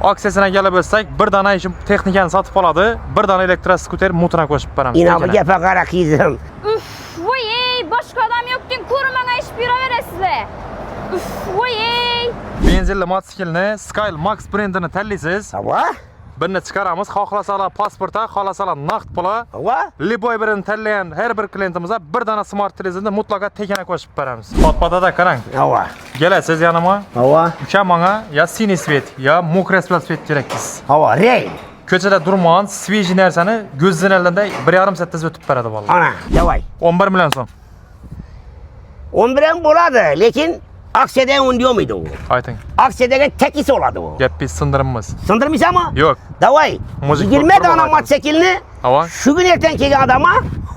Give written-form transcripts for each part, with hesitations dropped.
Aksiyasına gelip ölsek, bir dana işim texnikani satıp aladı, bir dana elektroskuter motoruna koşup veramiz. İnanı gepe qara kızım. Üf, voy başka adam yokken kurumana iş bira veresizle. Üf, voy Benzinli mototsiklni Skyle Max brendini tanlaysiz. Hava? Birini chiqaramiz, xohlasalar pasporta, xohlasalar naqd pula. Hava? Liboy birini tanlagan har bir klientimizga bir dana smart televizorni mutlaqo tekana qo'shib beramiz. Patpatada qarang. Hava? Kelasiz yanıma. Hava? Ukam menga ya siniy svet, ya mokray svet kerak deysiz. Hava, rey. Ko'chada durmagan, sveji narsani ko'zdan olganda 1,5 soatda o'tib beradi vallahi. Ana, davay. 11 million so'm. 11 bo'lardi, lekin aksiyada undiyor muydu o? Ayting. Aksiyadagi tekisi oladi o. Gapni sindirimiz. Sındırmışsam mı? Yo'q. Davay. Müzik 20 kurban dana aytamiz. mototsiklni Hava. şu gün erten kelgan adama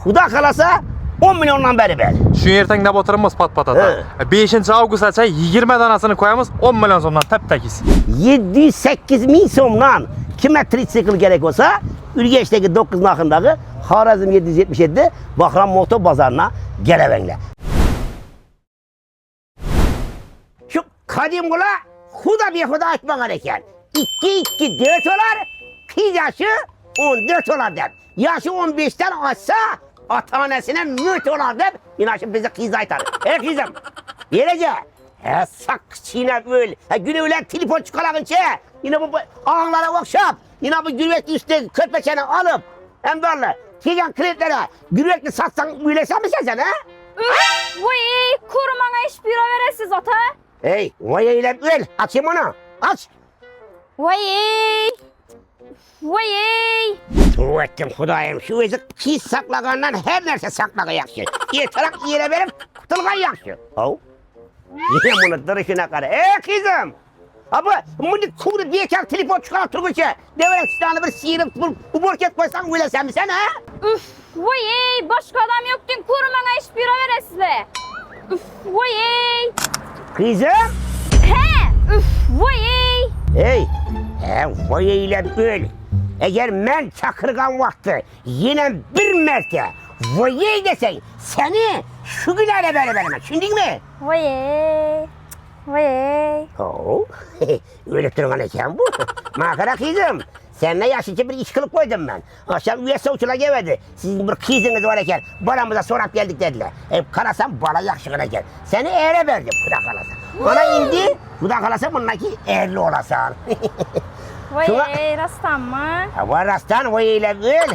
Xudo qalasa 10 milyondan beri ber. Shu ertang deb o'tiramiz patpatada. 5 avgustgacha 20 danasini qo'yamiz, 10 million so'mdan tap-takiz. 708 ming so'mdan kime tritsikl gerek olsa Ürgeç'teki 9 nakındaki Xorazm 777 Bahram Moto Bazarına gelevengler. Şu kadim kula huda bir huda etmen gereken. 2 4 olar, kız yaşı 14 olar der. Yaşı 15'ten aşsa atanesine müt olar der. Yine şimdi bizi kız aytar. Kızım, verece. Sak çiğne öl. Günü ölen telefon çıkarağınca. Yine bu ağlara okşap. Yine bu gürvekli üstte kötmeçeni alıp. Hem böyle. Kıygan klientlere gürvekli satsan üylesen mi sen ha? Üf, voy kurumana iş bira veresiz ata. Hey, vay eyle öl. Açayım onu. Aç. Voy voy Tuvvettim Hudayım. Şu özü kız saklagandan her nerse saklaga yakşı. Yeterak yere verip kutulgan yakşı. Oh. Yine bunu duruşuna karı. Kızım. Abi bunu kuru diye çak telefon çıkar Turgut'a. Devrek silahını bir sıyırıp bu borket koysan öylesen mi sen ha? Üf, voy başka adam yokken kurumana iş bira veresizle. Üf, voy Kızım. he, üf, voy Hey. Vay ile öl. Eğer ben çakırgan vakti yine bir merte vay desen seni şu günlerle beraber düşündün mü? voy voy Oo, öyle durman eken bu. Makara kızım, seninle yaşlıca bir iş kılıp koydum ben. Akşam üyesi uçuna gelmedi. Sizin bir kızınız var eken, balamıza sorap geldik dediler. Karasam bala yakışıkına gel. Seni eğre verdim, kuda kalasa. Bana indi, kuda kalasa bununki eğrili olasan. voy Şuna- rastan mı? Var rastan vay ile öl.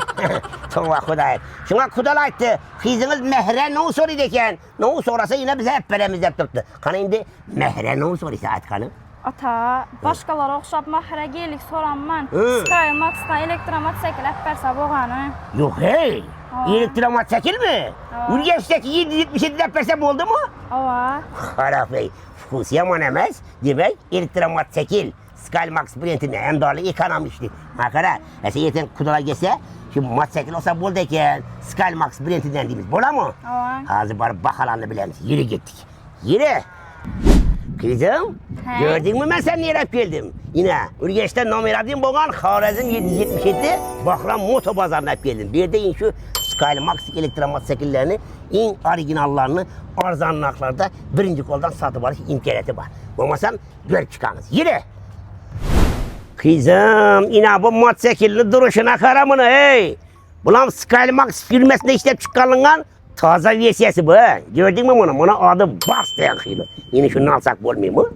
Tuğla kudayım. Şuna kudalaydı, kızınız mehre ne soruyor eken. Ne sorasa yine bize hep beremiz hep tuttu. Kana indi mehre ne soruyor saat kanı. Ata, başkalara okşap mahre gelik soranman. Hı. Sky Max'ta elektromat sekilep bersa boğanı. Yok hey. Aa. Elektromat çekil mi? Aa. Ürgeç'teki 777 depresem oldu mu? Ava. Harap bey. Fusiyaman emez. Demek elektromat çekil. Skymax brendinde hem doğru ekonomişli. Makara. Sen yeten kudala gelse, şu mat çekil olsa bol deken Skymax brendinden değiliz. Bola mı? Ava. Hazır bari bakalanını bilemiz. Yürü gittik. Yürü. Kızım, He. gördün mü ben sen nereye geldim? Yine Ürgeç'te numaradayım boğan Xorazm 777 Bahram Moto Bazarına geldim. Bir de şu Skymax elektromat şekillerini, en orijinallarını arzanlıklarda birinci koldan satıp alış imkaniyeti var. Olmasan görüp çıkanız. Yürü. Kızım, yine bu motosikletin duruşuna karamını hey. Bulam Skymax firmasında işlep çıkarılan taze versiyası bu. Gördün mü bunu? Buna adı Bas diyen kıylı. Yine şunu alsak olmuyor mu?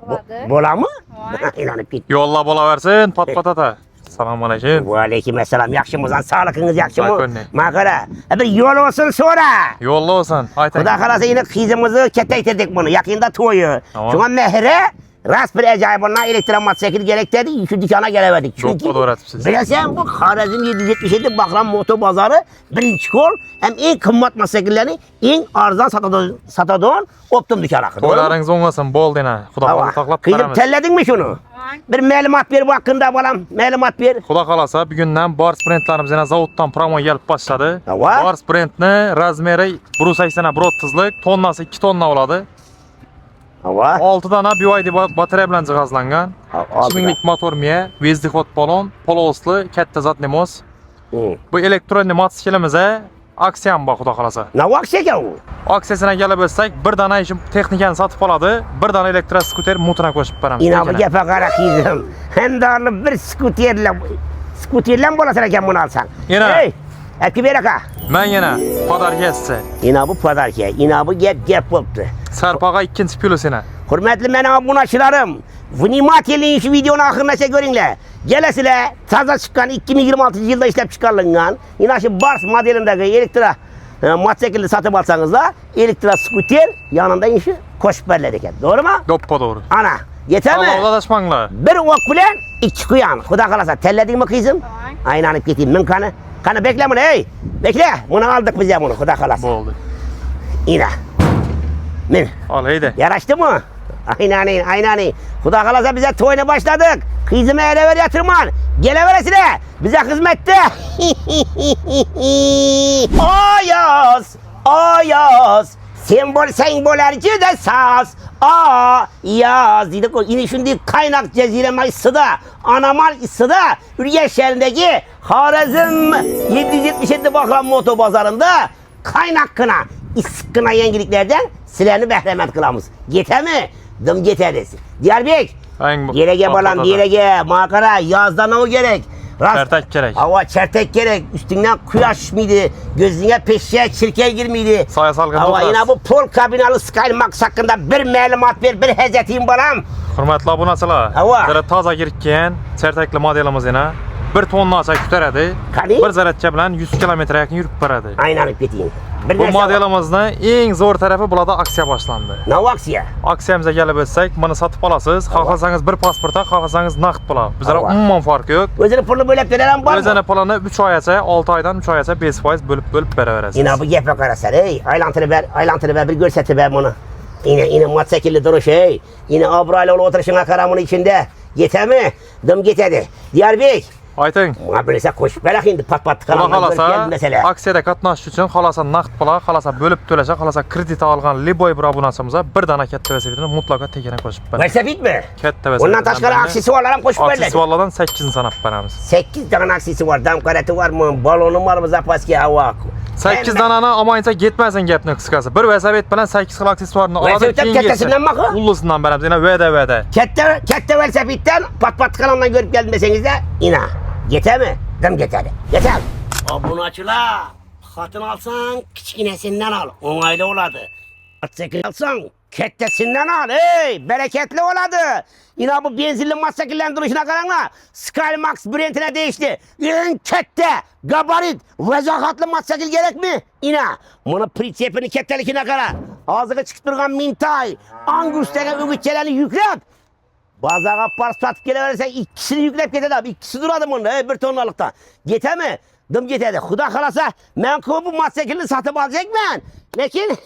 Oladı. Bola mı? Var. İnanıp git. Yo'lla bo'laversin, patpatata. Assalomu alaykum. Ve aleykümselam. Yakışımızdan sağlıkınız yakşı mı? Bakın ne. Makara. Bir yol olsun sonra. Yo'lla olsun. Ayting. Xudo kalasa yine kızımızı keteytirdik bunu. Yakında toyu. Tamam. Şuna mehre rast bir acayip ondan elektromat şekil gerek dedi. Şu dükkana gelemedik. Çünkü Çok öğretmişsiniz. bilesen bu Xorazm 777 Bahram Moto Bazarı birinci kol hem en kımmat motosikletlerini en arzan satadığın optum dükkana. To'ylaringiz o'ng'asin, bo'ldi yana. Xudo xohlasa saqlab Kızım beramiz. telledin mi şunu? Bir malumat ver bu hakkında balam. Malumat ver. Xudo xolasa bugundan Bars brendlarimiz yana zavoddan promo gelib boshladi. Ava. Bars brendni razmeri 180 130lik, tonnasi 2 tonna bo'ladi. Hava. 6 dona BYD batareya bilan jihozlangan. 2000 lik motor miya, vezdixod balon, polosli, katta zat nemos. Bu elektron motosikletimiz aksiyam bor xudo xolasa. Ne vakti ya bu? Aksiyasına gelip ölsek bir dana işim texnikani satıp aladı, bir dana elektroskuter mutuna koşup beramiz. Yine bu gepe kara kızım. Hem darlı bir skuterle mi bolasın eken bunu alsan? Yine. Hey, eki bir eka. Ben yine padar geçse. Yine bu padar ki, yine bu gep boptu. Sarpağa ikinci pilosine. Hürmetli benim abunaçılarım. Vnimatiyeliğin şu videonun ahırına görünle. Gelesile taza çıkan 2026 yılda işlep çıkarılan yine şu Bars modelindeki elektra motosikli satıp alsanız da elektra skuter yanında işi koşup verlerken. Doğru mu? Doppa doğru. Ana yeter mi? Allah'a daşmanla. Bir ok bilen iki kuyan. Kuda kalasa telledin mi kızım? Aynanıp gideyim min kanı. Kanı bekle bunu hey. Bekle. Bunu aldık biz ya bunu kuda kalasa. Bu oldu. İna. Min. Al heydi. Yaraştı mı? Aynani. Kuda kalasa bize toyuna başladık. Kızımı ele ver yatırman. Geleveresine. Bize hizmette. Ayaz. Ayaz. Sembol erci de saz. Ayaz. Dedik o. Yine şimdi kaynak cezireme ısıda. Anamal ısıda. Ürge şehrindeki Harazım 777 Bakran Moto Pazarında kaynak kına. İskına yengiliklerden silerini behremet kılamız. Gete mi? Dım gete desin. Diyarbek. Gerege balan gerege. Makara yazdan o gerek. Çertek gerek. Hava çertek gerek. Üstünden kuyaş mıydı? Gözüne peşe çirkel girmiydi? Saya salgın Hava olmaz. yine bu pol kabinalı Skymax hakkında bir malumat ver, bir hezetiyim balam. Hürmetli abunaçılar. Hava. Zara taza girikken çertekli modelimiz yine bir tonla açak küteredi. Kani? Bir zaratça bilen 100 kilometre yakın yürüp baradi. Aynen gideyim. Bu modelimizin en zor tarafı burada aksiya başlandı. Ne aksiya? Aksiyamıza gelip ötsek, bunu satıp alasınız. Kalkasanız bir pasporta, kalkasanız nakit pula. Bizlere Hava. umman farkı yok. Özünü pulunu bölüp dönen var mı? Özene pulanı 3 ayasa, 6 aydan 3 ayasa 5% bölüp berabersiniz. Yine bu gepe karasar hey. Aylantını ver, bir görseti ver bunu. Yine matsekilli duruş hey. Yine abrayla oturuşuna karamının içinde. Yeter mi? Dım getedi. Diyarbek. Aytın. Böylese koşup belak indi pat pat Pula kalandan görüp geldi kalasa, mesela. aksiyada katnaş üçün kalasa nakit pula, kalasa bölüp töleşe, kalasa kredit algan Liboy bir abunasımıza bir dana kette vesebetini mutlaka tekene koşup verir. Versefit mi? Kette vesebetini. Ondan taşkara aksesivarlarım koşup verirler. Aksesivarlardan 8'ini sanap veremiz. 8 tane aksesi var. Damkareti var mı? Balonu var mı? Zapaski hava. 8 dananı amayınca gitmezsen gepni kıskası. Bir vesebet bilen 8 xil aksesivarını aladı, Vesebetten keyin kettesinden geçsin. bakı? Ullusundan veremiz, yine vede. Kette versefitten pat pat kalandan görüp geldim deseniz de ina. Yeter mi? Dım yeter. Yeter. Bunu açıla. Hatın alsan kiçkinesinden al. Onaylı oladı. Matsekil alsan kettesinden al. Hey bereketli oladı. Yine bu benzinli matsekillerin duruşuna karanla. Skymax brandine değişti. En kette, gabarit, vezakatlı matsekil gerek mi? Yine. Bunu prinsipini kettelikine kara. Ağzını çıktırgan mintay. Angus'taki ügütçelerini yüklet. Bazağa pars satıp geleverirsen ikisini yüklep getir abi. İkisi duradı bunun bir tonlalıkta. Yeter mi? Dım yeterdi. Huda kalasa ben bu matsekilini satıp alacak ben. Lakin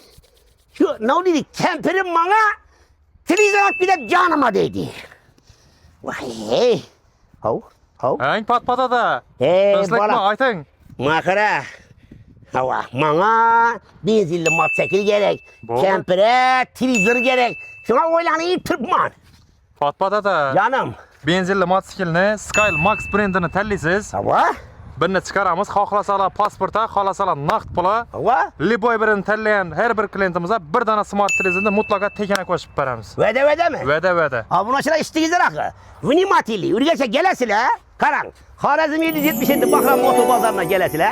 şu ne oldu? Kemperim bana televizyon bir de canıma değdi. Vay hey. Hav. Eng pat da. Hey Özlek mi bala. aytın? Makara. Hava. Bana benzinli matsekil gerek. Bu. Kempere televizyon gerek. Şuna oylanıyı tırpman. Pat da. Canım. Benzinli mototsiklni Skyle Max brendini tanlaysiz. Hava. Birini chiqaramiz. Xohlasalar pasporta, xohlasalar naqd pula. Hava. Liboy birini tanlagan har bir klientimizga bir dana smart televizorni mutlaka tekana qo'shib beramiz. Vede mi? Vede. Abunaçılar işteyizler akı. Vinimatili. Ürgeçe gelesile. Karan. Harazım 777 Bakran Moto Pazarına gelesile.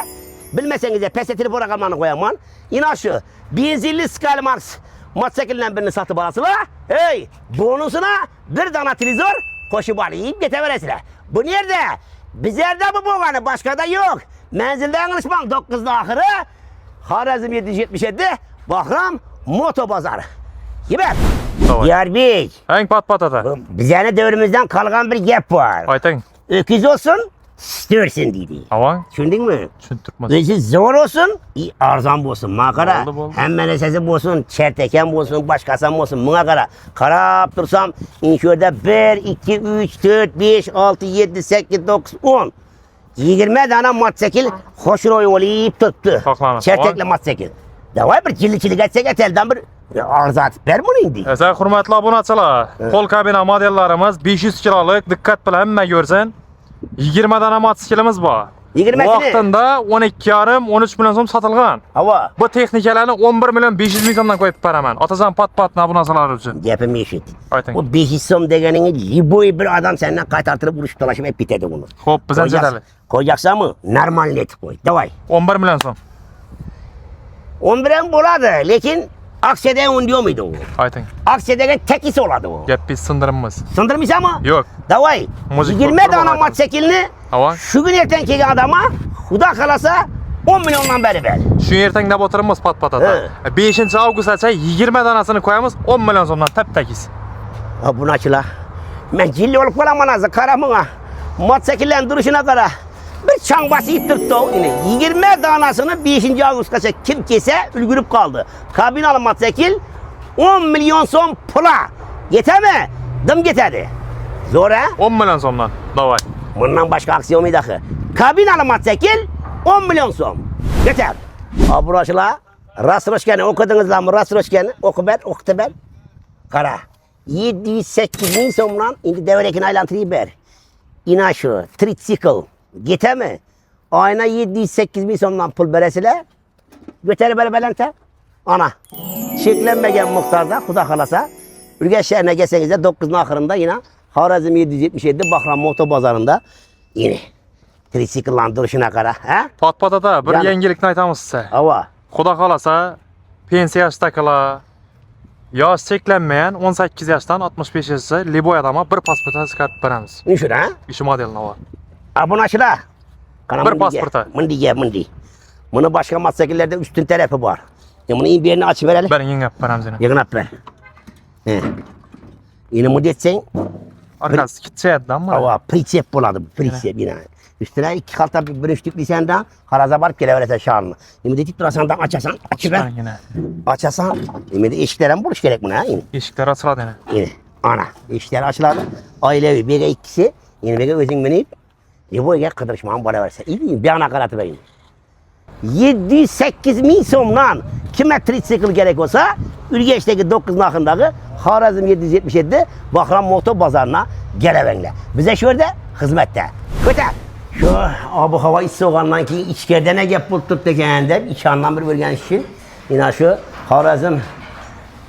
Bilmeseniz de pesetini bırak almanı koyamam. Yine şu. Benzinli Skymax motosiklinden birini satıp alasıla. Hey. Bonusuna bir dana televizor koşup alayım geteveresile. Bu nerede? Bizlerde bu boğanı başka da yok. Menzilden konuşmak 9'da ahırı. Harazım 777 Bakran Moto Pazarı. Gibi. Tamam. Diyarbek. Eng pat da. Bizene devrimizden kalgan bir gap var. Aytın. Öküz olsun, störsün dedi. Avan. Düşündün mü? Tushuntirmas. Özü zor olsun, arzan bolsun. Makara. Oldu. Hemen sesi bolsun, çerteken bolsun, başkasam bolsun. Mına kara. Karap dursam, şurada 1, 2, 3, 4, 5, 6, 7, 8, 9, 10. 20 tane matsekil hoşur olayıp tuttu. Saklanır. Çertekli matsekil. Davay bir çillik etsek etelden bir arzu atıp ver bunu indi. Esa hurmatli obunachilar, qo'l kabina modellarimiz 500 kilolik diqqat bilan hamma ko'rsin. 20 dana mototsiklimiz bor. 20'sini. Vaqtında 12,5-13 milyon so'm sotilgan. Hava. Bu texnikalarni 11 milyon 500 ming so'mdan qo'yib beraman. Otajon pat-patna bu narsalar uchun. Gapimni eshit. Ayting. Bu 500 so'm deganingni liboy bir adam senden qaytartirib urushib talashib hep bitadi bunu. Xo'p, biz anchadali. Koyacaksanmı? Normal etib qo'y. Davay. 11 milyon so'm. 11 ham bo'ladi, lekin aksiyada undiyor muydu o? Ayting. Aksiyadagi tekisi oladi o. Gap biz sindirimiz. Sındırmaysanmı? Yo'q. Davay. Müzik 20 yok, dana bravo. mototsiklni Hava. şu gün erten kelgan adama Xudo kalasa 10 milyondan beri ver. Shu ertang deb o'tiribmiz pat-patata. 5 avgustgacha 20 danasini qo'yamiz 10 milyon so'mdan tap-takiz. Ha bunu açıla. Ben cilli olup kalamam azı karamına. Motosiklerin duruşuna kara. Bir çang basıyıp tuttu o yine. 20 danasını 5. Ağustos'a kim kese ülgürüp kaldı. Kabinalı motosikl 10 milyon son pula. Yeter mi? Dım getirdi. Zor ha? 10 milyon so'mdan. Davay. Bundan başka aksiyon muydu ki? Kabinalı motosikl 10 milyon son. Yeter. Ha burasıla. Rasroşken'i okudunuz lan mı? Rasroşken'i oku ben, oktu ben. Kara. 708 bin somdan indi devrekini aylantırıyı ber. İna şu tricycle gete mi? Ayna 708 bin somdan pul beresile. Göteri beri belente. Ana. Şeklenmegen muhtarda Xudo kalasa. Ürge şehrine gelseniz de 9'un ahırında yine Xorazm 777 Bahram Moto Bazarında yine tricycle'lan duruşuna kara. He? Pat-patata bir Yani- yangilikni aytamiz size. Hava. Xudo xolasa pensiya yoshdagilar, yosh cheklanmagan 18 yoshdan 65 yoshgacha liboy odamga bir pasport chiqarib beramiz. Ne şuna ha? Ishi modelini var. Abone açıla. Bir pasporta. Mındi. Bunu başka motosikllerde üstün tarafı var. Bunu in bir yerini açıp verelim. Ben yengap beramiz yine. Yakın at ver. He. Yine mu detsen, Arkası kitchaydi ama. hava pritsep buladı. Pritsep yine. Üstüne iki kalta bir üçlük lisenden haraza varıp geleverirsen şarını. Yine de titrasan da açasan, açıver. Ben yine. Açasan, yine de eşiklerden buluş gerek buna ha yine. Eshiklar ochiladi yine. Yine. Ana, eşikler açıladı. Ailevi, bege ikisi. Yine bege özün binip. Bu ege kıdırışmağın bana verse. İyi bir ana karatı vereyim. 708 bin somdan kime tricycle gerek olsa Ürgeç'teki 9 nakındaki Xorazm 777 Bahram Moto Bazarına gelevenle. Bize şurada hizmette. Köte. Şu abu hava iç soğandan ki içkeride ne gap bulttuk dekende iki anlam bir bölgen için yine şu Xorazm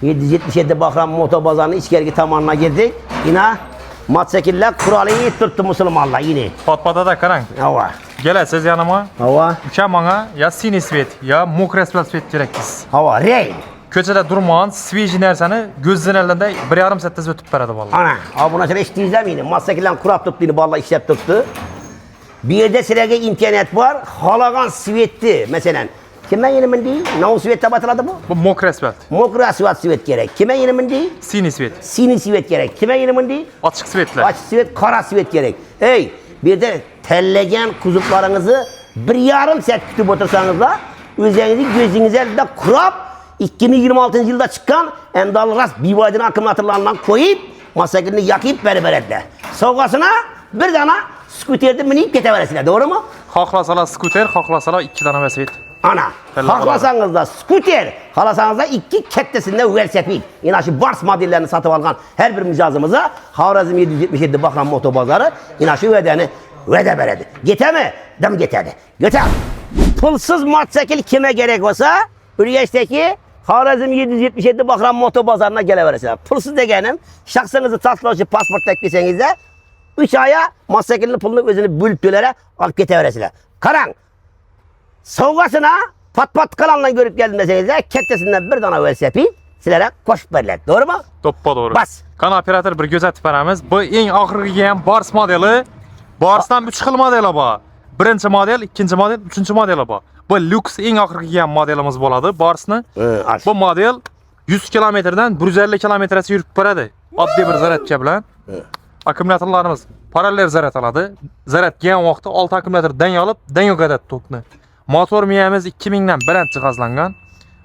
777 Bahram Moto Bazarının içkergi tamamına girdik. Yine motosikleler kuralı iyi tuttu Müslümanlar yine. Pat-patata qarang. Hava. Kelasiz yanıma. Hava. Uka manga ya siniy svet, ya mokray svet kerak deysiz. Hava. Rey. Ko'chada turmagan, sveji narsani ko'zdan oldinda 1,5 soatda o'tib beradi vallahi. Ana, ha buna şöyle hiç izlemeyin. Motosiklerin kurap tuttuğunu vallahi işlep tuttu. Bir yerde silege internet var. Halagan svetli mesela. Kime yenimin değil? Ne svet batırladı bu? Bu mokray svet. Mokra svet gerek. Kime yenimin değil? Siniy svet. Sini svet gerek. Kime yenimin değil? Ochiq svetlar. Açık svet, kara svet gerek. Hey, bir de tellegen kuzuplarınızı 1,5 saat kütüp otursanız da özünüzü gözünüze de kurap 2026 yılda çıkan Endal Ras Bivaydın akımlatırlarından koyup motosikletini yakıp beraberler. Soğukasına bir tane skuterde minip keteveresiler. Doğru mu? Xohlasalar skuter, xohlasalar 2 dana velosiped. Ana. Helal Haklasanız da skuter, halasanız da iki kettesinde velosiped. Yine şu Bars modellerini satıp algan her bir micazımıza Xorazm 777 Bahram Moto Bazarı yine şu vedeni vede beredi. Getir mi? Dım getirdi. Götür. Pulsuz motosikl kime gerek olsa Ürgeç'teki Xorazm 777 Bahram Moto Bazarına geleverirsiniz. Pulsuz degenim şahsınızı tasloşu pasport tekleseniz de 3 aya motosiklin pulunu özünü bölüp dölere alıp getirirsiniz. Karan. Soğukasına pat kalanla görüp geldim deseniz de kettesinden bir tane velosiped sizlere koşup verirler. Doğru mu? To'ppa to'g'ri. Bas. Qani operator bir ko'z atib beramiz. Bu eng oxirgi kelgan Bars modeli. Barsdan 3 xil modeli bor. Birinchi model, ikkinchi model, uchinchi modeli bor. Bu lux eng oxirgi kelgan modelimiz bo'ladi. Barsni. Aç. Bu model 100 kilometrdan 150 kilometrgacha yurib beradi. Oddiy bir zaryadka bilan. Akkumulyatorlarimiz parallel zaryad oladi. Zaryad kelgan vaqtda 6 akkumulyator dang olib, dang yo'qotadi tokni. Motor miyamiz 2000 dan baland jihozlangan.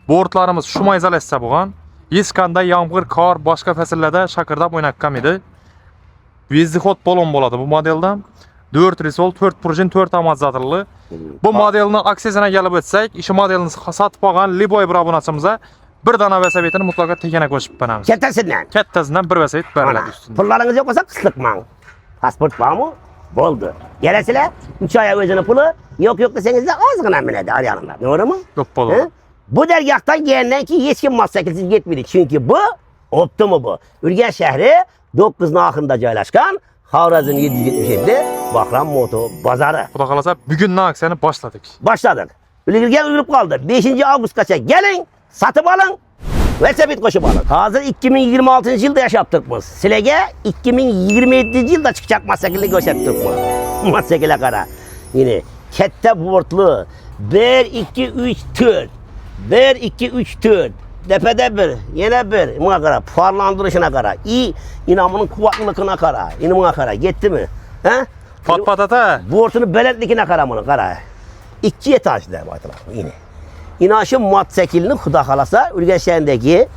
Bortlarimiz shuma izolyatsiya bo'lgan. Hech qanday yomg'ir, qor, boshqa fasllarda shaqirdab o'ynatgan edi. Vezdixod balon bo'ladi bu modelda. 4 resol, 4 prujin, 4 amortizatorli. Bu modelni aksiyasına gelib o'tsak, ishi modelini sotib olgan liboy bir obunachimizga bir dana velosipedini mutlaqo tegana qo'shib beramiz. Kettesinden. Kattasidan bir velosiped beriladi Ana. ustida. Pullarınız yok olsa kıslıkman. Pasport var mı? Boldu. Gelesiler 3 aya özünün pulu yok deseniz de azgına minedi arayanlar. Doğru mu? Yok bolu. He? Bu dergahtan gelenden ki hiç kim masakilsiz gitmedi. Çünkü bu optimu bu. Ürgen şehri 9 nakında joylashgan Xorazm 777 Bahram Moto Bazarı. Xudo kalasa bugün ne aksiyonu başladık. Başladık. Ülgürgen uyulup kaldı. 5. Ağustos'ta gelin, satıp alın ve sepet koşup alın. Hazır 2026 yılda yaşaptık biz. Silege 2027 yılda çıkacak masakilli gösterdik biz. Masakile kara. Yine kette bortlu. 1, 2, 3, 4. 1, 2, 3, 4. Tepede bir, yine bir. Buna kara, parlandırışına kara. İyi, inamının kuvvetliliğine kara. İnamına kara. Gitti mi? He? Pat patata. Bortunu beletlikine kara bunu kara. 2 etajlı baytılar yine. İnaşı mat şekilini Xuda kalasa Ürgen şehrindeki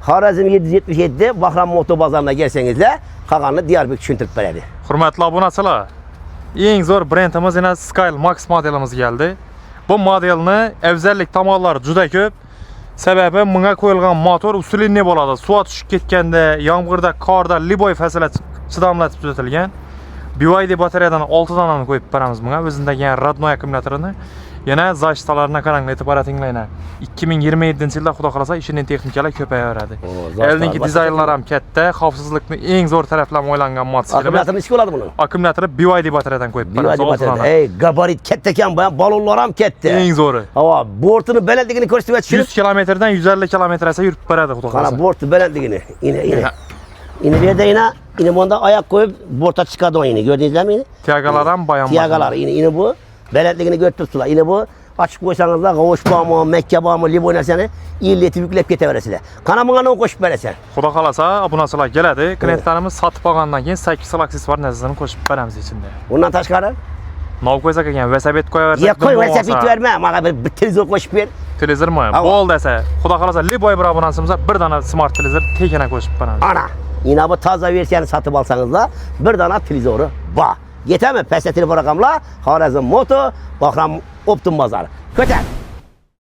Xorazm 777 Bahram Moto Bazarına gelseniz kalanını Diyarbakır düşüntürüp veredi. Hurmatli obunachilar. Eng zo'r brendimiz yana Skyle Max modelimiz geldi. Bu modelni afzallik tomonlari juda ko'p. Sababi bunga qo'yilgan motor usulli bo'ladi. Suv tushib ketganda, yomg'irda, qorda, liboy faslda chidamlatib tuzatilgan. BYD batareyadan 6 donani qo'yib beramiz bunga. O'zindagi radnoy akkumulyatorini. Yana zashtalarına qarang, e'tibor tinglaylar. 2027-yilda xudo xolasa ishining texnikalari ko'payaveradi. Eldagi dizaynlar ham katta, xavfsizlikni eng zo'r taraflama o'ylangan mototsiklimiz. Akkumulyatorni ichki bo'ladi buni. Akkumulyatori BYD batareyadan qo'yib beramiz. Ey, gabarit katta ekan, balonlar ham katta. Eng zo'ri. Hava, bortini balandligini ko'rsatib 100 kilometrdan 150 kilometrgacha yurib beradi xudo xolasa. Qara bortni balandligini. Yine bir de yine bunda ayak koyup borta çıkardı o yine. Gördünüz mü yine? Tiyagalar ham bayon. Tiyagalar yine bu. Beletliğini götürsüler. Yine bu açık koysanız da Kavuş bağımı, Mekke bağımı, Libo nerseni illeti yüklep geteveresiler. Kanamına ne koşup veresen. Xudo xolasa obunachilar keladi. Klientlarimiz satib olgandan keyin 8 xil aksessuar narsasini qo'shib beramiz ichinde. Ondan tashqari Nov qo'ysak ekan, velosiped qo'yaversak. ya koy velosiped verme. Bana bir televizor qo'shib ber. Televizormi? Bol desa, xudo xolasa Liboy bir abonansimizga bir dona smart televizor tekana qo'shib beramiz. Ana. Yine bu taze versiyonu satıp alsanız da bir tane televizoru var. Yeter mi? Pesletini bu rakamla Xorazm Moto Bahram Optum Bazarı. Kötü.